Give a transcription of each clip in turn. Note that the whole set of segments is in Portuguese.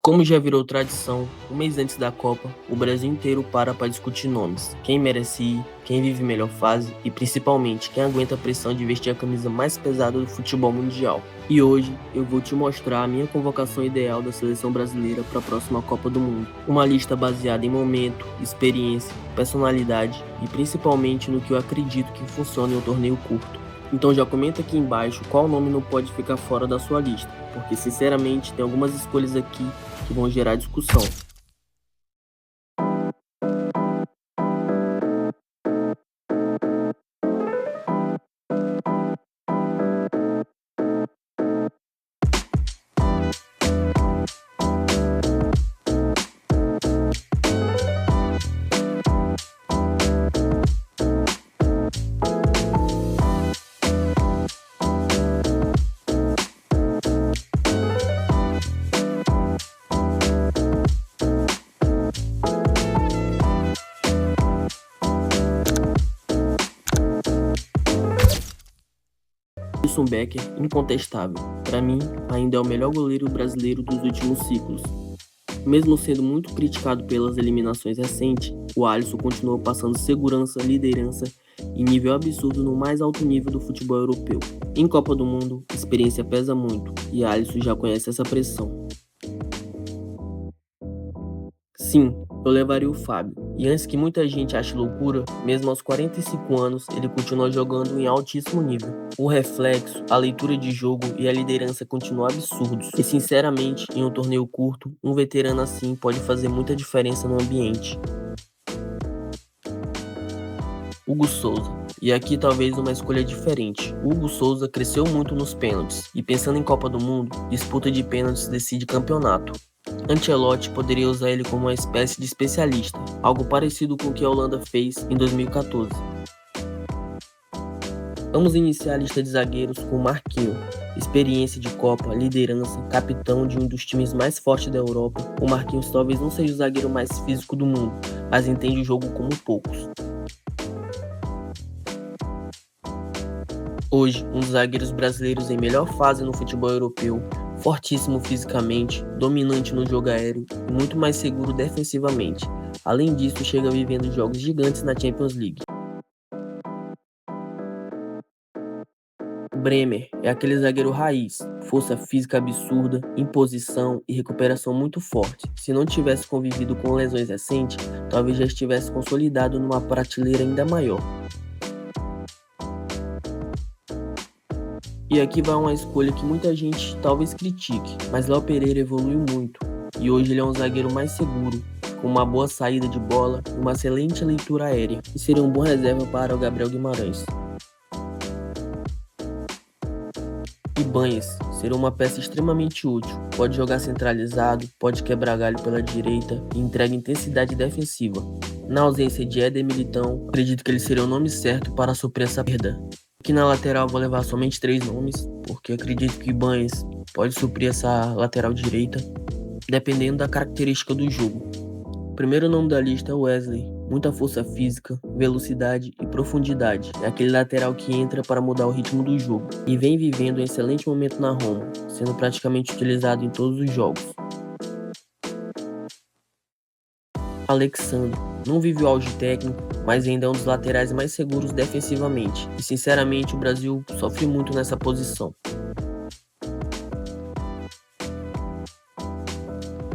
Como já virou tradição, um mês antes da Copa, o Brasil inteiro para discutir nomes, quem merece ir, quem vive melhor fase e principalmente quem aguenta a pressão de vestir a camisa mais pesada do futebol mundial. E hoje eu vou te mostrar a minha convocação ideal da seleção brasileira para a próxima Copa do Mundo. Uma lista baseada em momento, experiência, personalidade e principalmente no que eu acredito que funciona em um torneio curto. Então já comenta aqui embaixo qual nome não pode ficar fora da sua lista, porque sinceramente tem algumas escolhas aqui que vão gerar discussão. Alisson Becker, incontestável. Para mim, ainda é o melhor goleiro brasileiro dos últimos ciclos. Mesmo sendo muito criticado pelas eliminações recentes, o Alisson continuou passando segurança, liderança e nível absurdo no mais alto nível do futebol europeu. Em Copa do Mundo, experiência pesa muito e Alisson já conhece essa pressão. Sim, eu levaria o Fábio. E antes que muita gente ache loucura, mesmo aos 45 anos, ele continua jogando em altíssimo nível. O reflexo, a leitura de jogo e a liderança continuam absurdos. E sinceramente, em um torneio curto, um veterano assim pode fazer muita diferença no ambiente. Hugo Souza. E aqui talvez uma escolha diferente. Hugo Souza cresceu muito nos pênaltis, e pensando em Copa do Mundo, disputa de pênaltis decide campeonato. Ancelotti poderia usar ele como uma espécie de especialista, algo parecido com o que a Holanda fez em 2014. Vamos iniciar a lista de zagueiros com Marquinhos. Experiência de Copa, liderança, capitão de um dos times mais fortes da Europa, o Marquinhos talvez não seja o zagueiro mais físico do mundo, mas entende o jogo como poucos. Hoje, um dos zagueiros brasileiros em melhor fase no futebol europeu, fortíssimo fisicamente, dominante no jogo aéreo e muito mais seguro defensivamente. Além disso, chega vivendo jogos gigantes na Champions League. Bremer é aquele zagueiro raiz, força física absurda, imposição e recuperação muito forte. Se não tivesse convivido com lesões recentes, talvez já estivesse consolidado numa prateleira ainda maior. E aqui vai uma escolha que muita gente talvez critique, mas Léo Pereira evoluiu muito e hoje ele é um zagueiro mais seguro, com uma boa saída de bola e uma excelente leitura aérea, e seria um bom reserva para o Gabriel Guimarães. Ibañez seria uma peça extremamente útil, pode jogar centralizado, pode quebrar galho pela direita e entrega intensidade defensiva. Na ausência de Éder Militão, acredito que ele seria o nome certo para suprir essa perda. Aqui na lateral vou levar somente 3 nomes, porque acredito que Ibañez pode suprir essa lateral direita, dependendo da característica do jogo. O primeiro nome da lista é Wesley, muita força física, velocidade e profundidade. É aquele lateral que entra para mudar o ritmo do jogo e vem vivendo um excelente momento na Roma, sendo praticamente utilizado em todos os jogos. Alexandre não vive o auge técnico, mas ainda é um dos laterais mais seguros defensivamente, e sinceramente o Brasil sofre muito nessa posição.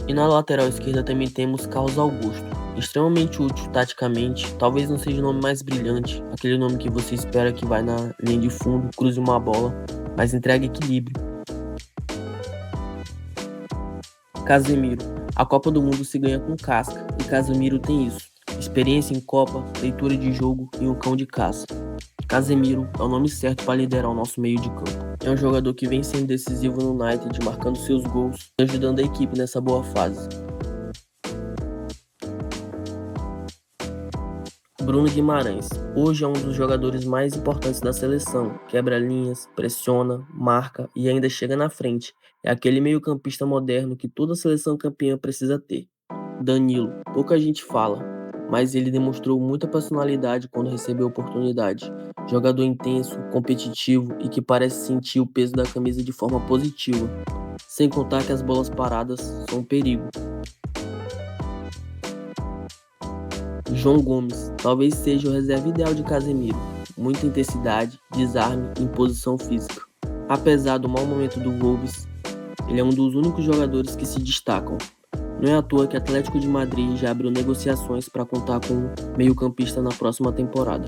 E na lateral esquerda também temos Carlos Augusto, extremamente útil taticamente, talvez não seja o nome mais brilhante, aquele nome que você espera que vai na linha de fundo, cruze uma bola, mas entrega equilíbrio. Casemiro. A Copa do Mundo se ganha com casca, e Casemiro tem isso. Experiência em Copa, leitura de jogo e um cão de caça. Casemiro é o nome certo para liderar o nosso meio de campo. É um jogador que vem sendo decisivo no United, marcando seus gols e ajudando a equipe nessa boa fase. Bruno Guimarães. Hoje é um dos jogadores mais importantes da seleção. Quebra linhas, pressiona, marca e ainda chega na frente. É aquele meio-campista moderno que toda seleção campeã precisa ter. Danilo. Pouca gente fala, mas ele demonstrou muita personalidade quando recebeu a oportunidade. Jogador intenso, competitivo e que parece sentir o peso da camisa de forma positiva. Sem contar que as bolas paradas são um perigo. João Gomes talvez seja o reserva ideal de Casemiro. Muita intensidade, desarme e imposição física. Apesar do mau momento do Wolves, ele é um dos únicos jogadores que se destacam. Não é à toa que Atlético de Madrid já abriu negociações para contar com um meio-campista na próxima temporada.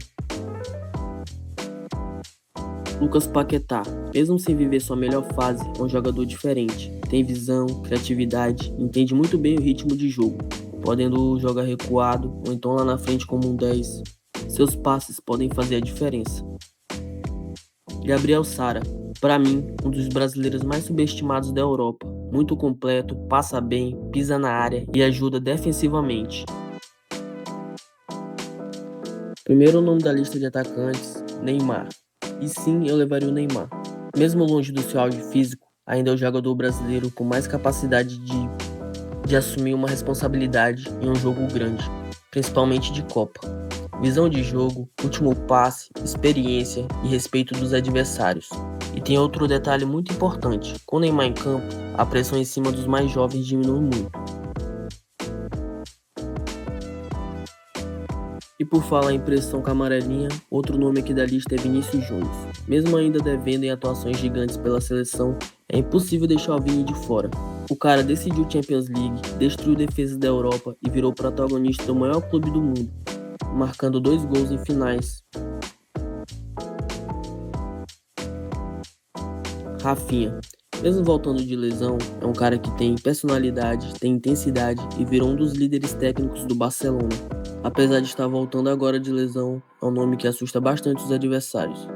Lucas Paquetá, mesmo sem viver sua melhor fase, é um jogador diferente. Tem visão, criatividade, entende muito bem o ritmo de jogo, podendo jogar recuado ou então lá na frente como um 10. Seus passes podem fazer a diferença. Gabriel Sara, para mim, um dos brasileiros mais subestimados da Europa. Muito completo, passa bem, pisa na área e ajuda defensivamente. Primeiro nome da lista de atacantes, Neymar. E sim, eu levaria o Neymar. Mesmo longe do seu auge físico, ainda é o jogador brasileiro com mais capacidade de assumir uma responsabilidade em um jogo grande, principalmente de Copa. Visão de jogo, último passe, experiência e respeito dos adversários. E tem outro detalhe muito importante: com o Neymar em campo, a pressão em cima dos mais jovens diminui muito. E por falar em pressão com a amarelinha, outro nome aqui da lista é Vinícius Júnior. Mesmo ainda devendo em atuações gigantes pela seleção, é impossível deixar o Vini de fora. O cara decidiu Champions League, destruiu defesas da Europa e virou protagonista do maior clube do mundo, marcando 2 gols em finais. Rafinha, mesmo voltando de lesão, é um cara que tem personalidade, tem intensidade e virou um dos líderes técnicos do Barcelona. Apesar de estar voltando agora de lesão, é um nome que assusta bastante os adversários.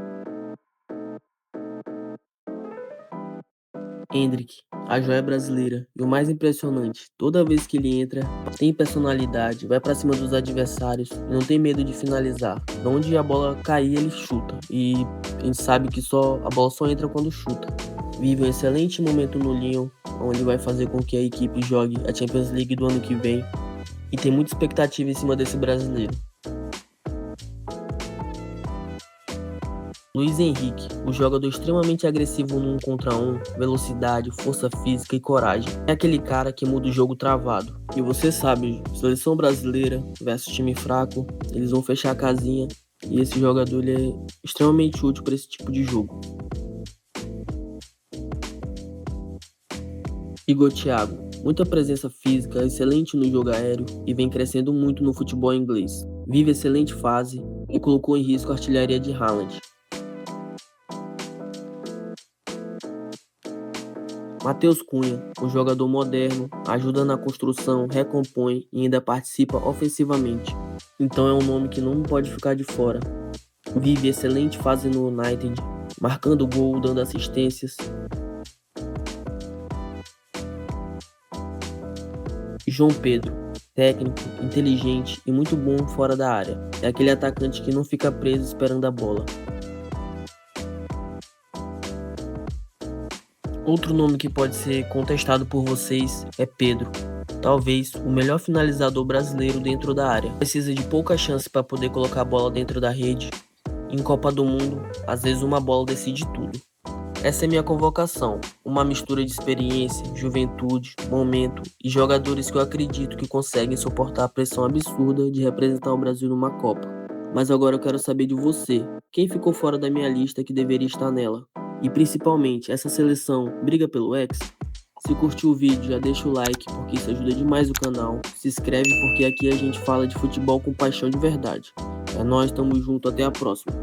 Endrick, a joia brasileira, e o mais impressionante, toda vez que ele entra, tem personalidade, vai pra cima dos adversários e não tem medo de finalizar. De onde a bola cair, ele chuta, e a gente sabe que a bola só entra quando chuta. Vive um excelente momento no Lyon, onde vai fazer com que a equipe jogue a Champions League do ano que vem, e tem muita expectativa em cima desse brasileiro. Luiz Henrique, o jogador extremamente agressivo no 1 contra 1, velocidade, força física e coragem. É aquele cara que muda o jogo travado. E você sabe, seleção brasileira versus time fraco, eles vão fechar a casinha e esse jogador ele é extremamente útil para esse tipo de jogo. Igor Thiago, muita presença física, excelente no jogo aéreo e vem crescendo muito no futebol inglês. Vive excelente fase e colocou em risco a artilharia de Haaland. Matheus Cunha, um jogador moderno, ajuda na construção, recompõe e ainda participa ofensivamente. Então é um nome que não pode ficar de fora. Vive excelente fase no United, marcando gol, dando assistências. João Pedro, técnico, inteligente e muito bom fora da área. É aquele atacante que não fica preso esperando a bola. Outro nome que pode ser contestado por vocês é Pedro, talvez o melhor finalizador brasileiro dentro da área. Precisa de pouca chance para poder colocar a bola dentro da rede. Em Copa do Mundo, às vezes uma bola decide tudo. Essa é minha convocação, uma mistura de experiência, juventude, momento e jogadores que eu acredito que conseguem suportar a pressão absurda de representar o Brasil numa Copa. Mas agora eu quero saber de você, quem ficou fora da minha lista que deveria estar nela? E principalmente, essa seleção briga pelo Hexa? Se curtiu o vídeo, já deixa o like, porque isso ajuda demais o canal. Se inscreve, porque aqui a gente fala de futebol com paixão de verdade. É nóis, tamo junto, até a próxima.